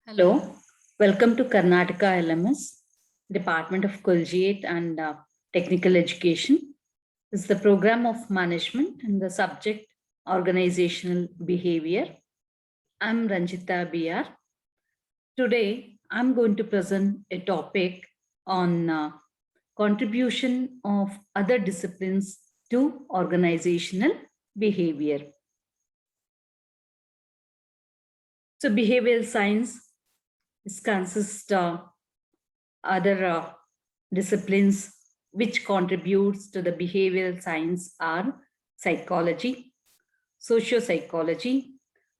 Hello, welcome to Karnataka LMS, Department of Collegiate and Technical Education. This is the program of management and the subject organizational behavior. I'm Ranjita BR. Today, I'm going to present a topic on contribution of other disciplines to organizational behavior. So, behavioral science consists other disciplines which contributes to the behavioral science are psychology, sociopsychology,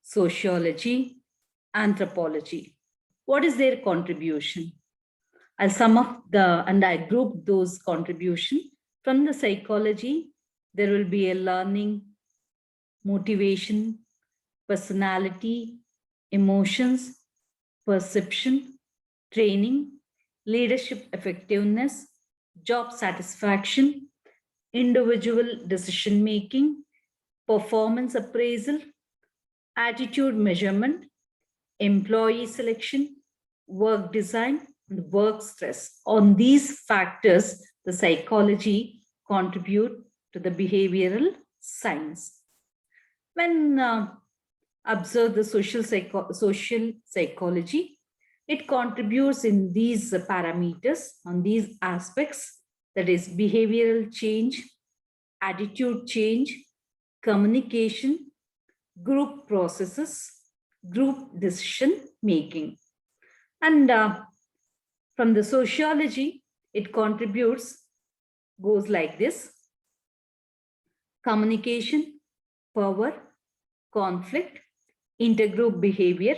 sociology, anthropology. What is their contribution? I'll sum up and I group those contribution. From the psychology, there will be a learning, motivation, personality, emotions, perception, training, leadership effectiveness, job satisfaction, individual decision making, performance appraisal, attitude measurement, employee selection, work design, and work stress. On these factors, the psychology contribute to the behavioral science. When observe the social psychology, it contributes in these parameters, on these aspects, that is behavioral change, attitude change, communication, group processes, group decision making. And from the sociology, it goes like this: communication, power, conflict, intergroup behavior,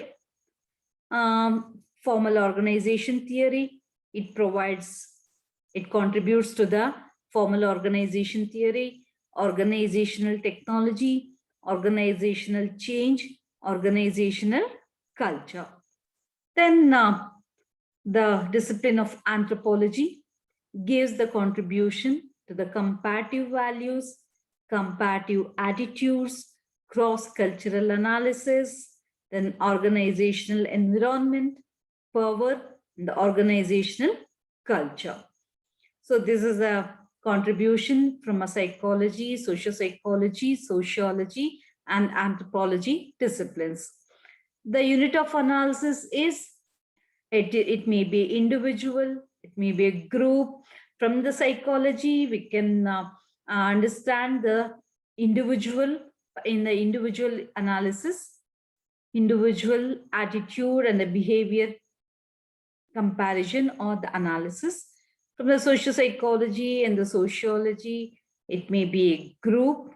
formal organization theory. It contributes to the formal organization theory, organizational technology, organizational change, organizational culture. Then the discipline of anthropology gives the contribution to the comparative values, comparative attitudes, cross-cultural analysis, then organizational environment, power, and the organizational culture. So this is a contribution from a psychology, sociopsychology, sociology, and anthropology disciplines. The unit of analysis is, it may be individual, it may be a group. From the psychology, we can understand the individual. In the individual analysis, individual attitude and the behavior comparison or the analysis. From the social psychology and the sociology, it may be a group.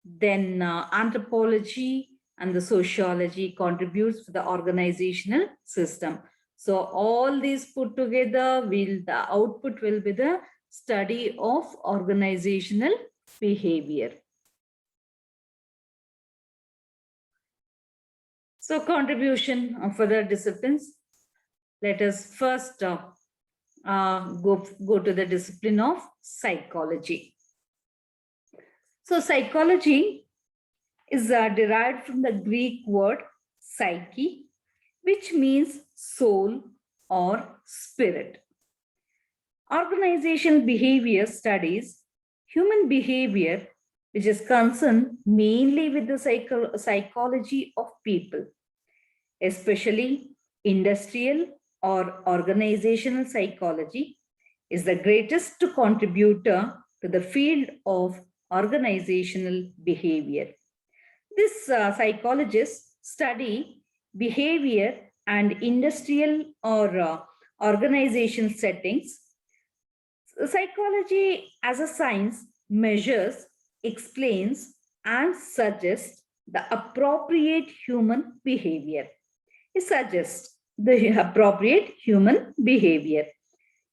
Then anthropology and the sociology contributes to the organizational system. So all these put together, the output will be the study of organizational behavior. So contribution of other disciplines. Let us first go to the discipline of psychology. So psychology is derived from the Greek word psyche, which means soul or spirit. Organizational behavior studies human behavior, which is concerned mainly with the psychology of people, especially industrial or organizational psychology, is the greatest contributor to the field of organizational behavior. This psychologists study behavior and industrial or organization settings. Psychology as a science measures, explains, and suggests the appropriate human behavior. It suggests the appropriate human behavior.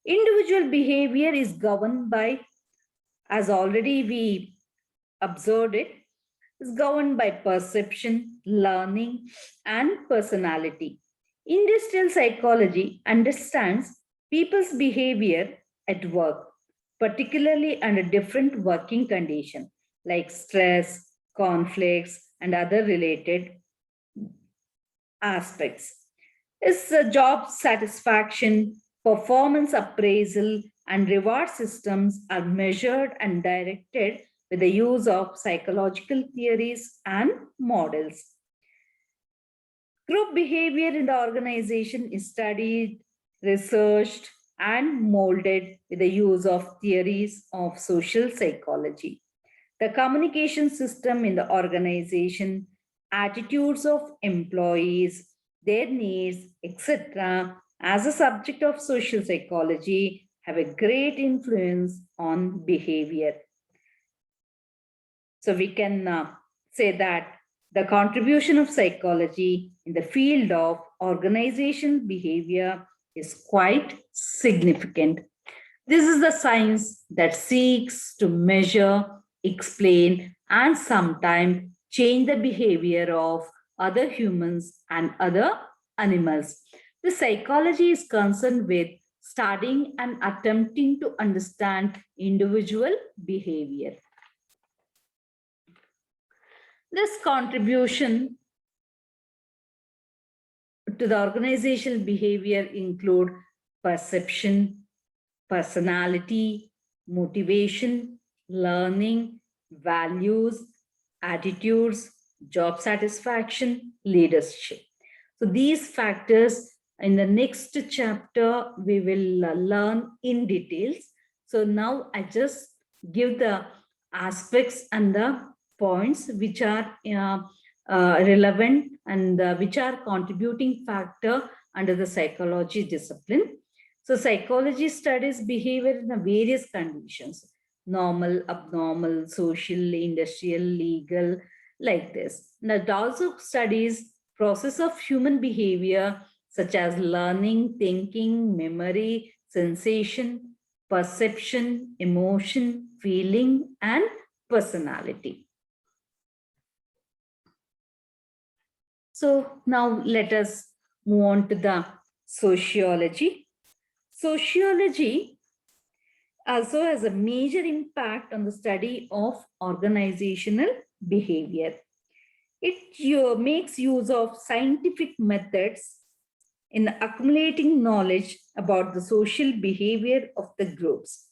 Individual behavior is governed by, as already we observed it, is governed by perception, learning, and personality. Industrial psychology understands people's behavior at work, particularly under different working conditions like stress, conflicts, and other related aspects. is job satisfaction, performance appraisal, and reward systems are measured and directed with the use of psychological theories and models. Group behavior in the organization is studied, researched, and molded with the use of theories of social psychology. The communication system in the organization, attitudes of employees, their needs, etc., as a subject of social psychology, have a great influence on behavior. So we can say that the contribution of psychology in the field of organization behavior is quite significant. This is the science that seeks to measure, explain, and sometimes change the behavior of other humans and other animals. The psychology is concerned with studying and attempting to understand individual behavior. This contribution to the organizational behavior include perception, personality, motivation, learning, values, attitudes, job satisfaction, leadership. So these factors in the next chapter we will learn in details. So now I just give the aspects and the points which are relevant and which are contributing factor under the psychology discipline. So psychology studies behavior in various conditions: normal, abnormal, social, industrial, legal, like this. Now it also studies process of human behavior such as learning, thinking, memory, sensation, perception, emotion, feeling, and personality. So now let us move on to the sociology. Sociology also has a major impact on the study of organizational behavior. It makes use of scientific methods in accumulating knowledge about the social behavior of the groups.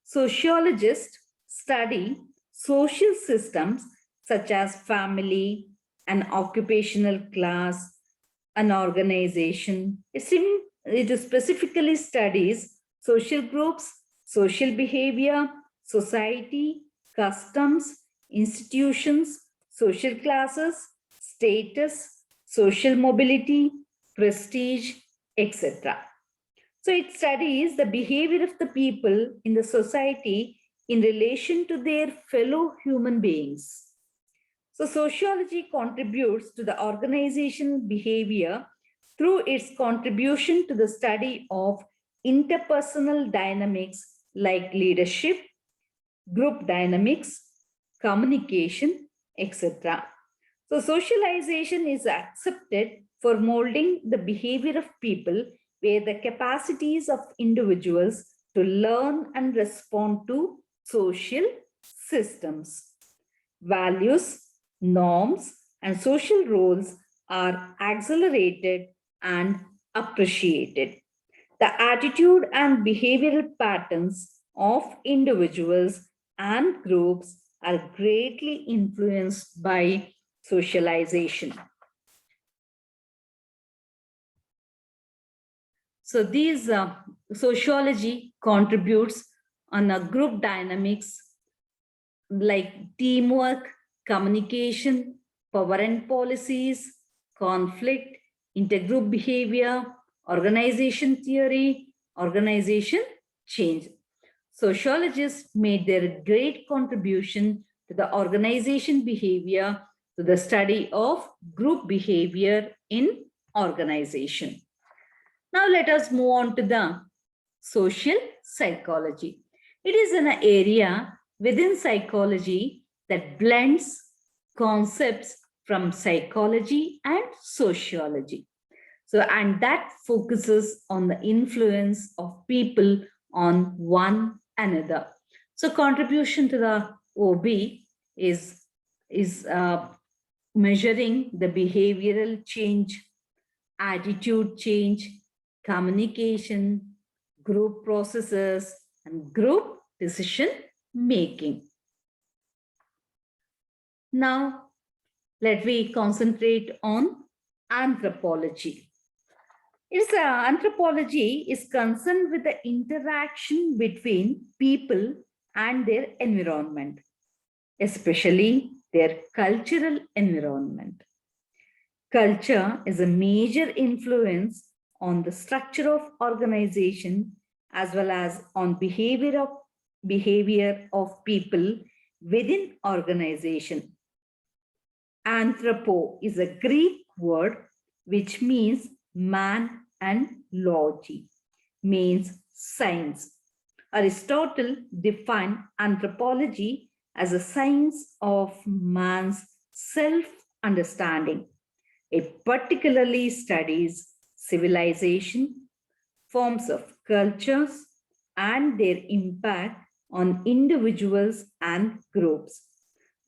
Sociologists study social systems such as family, an occupational class, an organization. It specifically studies social groups, social behavior, society, customs, institutions, social classes, status, social mobility, prestige, etc. So it studies the behavior of the people in the society in relation to their fellow human beings. So sociology contributes to the organization behavior through its contribution to the study of interpersonal dynamics like leadership, group dynamics, communication, etc. So socialization is accepted for molding the behavior of people where the capacities of individuals to learn and respond to social systems. Values, norms, and social roles are accelerated and appreciated. The attitude and behavioral patterns of individuals and groups are greatly influenced by socialization. So these sociology contributes on a group dynamics like teamwork, communication, power and policies, conflict, intergroup behavior, organization theory, organization change. Sociologists made their great contribution to the organization behavior to the study of group behavior in organization. Now let us move on to the social psychology. It is an area within psychology that blends concepts from psychology and sociology. So, and that focuses on the influence of people on one another. So, contribution to the OB is measuring the behavioral change, attitude change, communication, group processes, and group decision making. Now, let me concentrate on anthropology. Anthropology is concerned with the interaction between people and their environment, especially their cultural environment. Culture is a major influence on the structure of organization as well as on behavior of people within organization. Anthropo is a Greek word which means man, and logi, means science. Aristotle defined anthropology as a science of man's self-understanding. It particularly studies civilization, forms of cultures, and their impact on individuals and groups.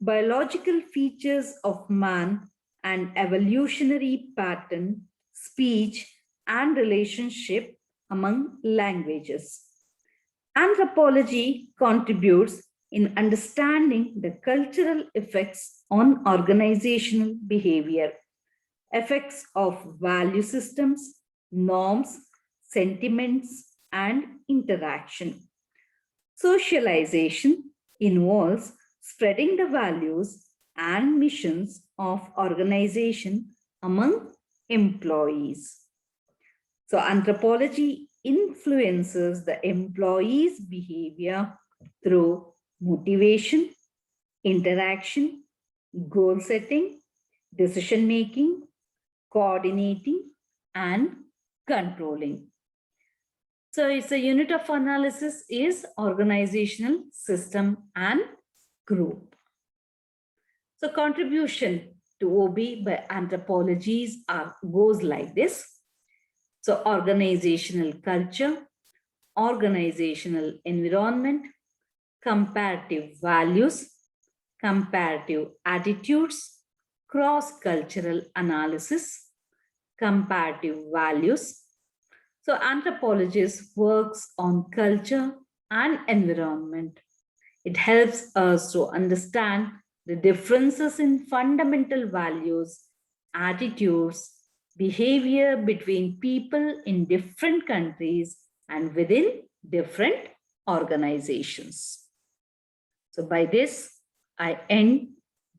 Biological features of man and evolutionary pattern, speech, and relationship among languages. Anthropology contributes in understanding the cultural effects on organizational behavior, effects of value systems, norms, sentiments, and interaction. Socialization involves spreading the values and missions of organization among employees. So anthropology influences the employee's behavior through motivation, interaction, goal setting, decision making, coordinating, and controlling. So it's a unit of analysis is organizational system and group. So contribution to OB by anthropologies goes like this. So organizational culture, organizational environment, comparative values, comparative attitudes, cross-cultural analysis, comparative values. So anthropologist works on culture and environment. It helps us to understand the differences in fundamental values, attitudes, behavior between people in different countries and within different organizations. So by this, I end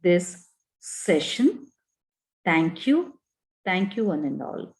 this session. Thank you. Thank you one and all.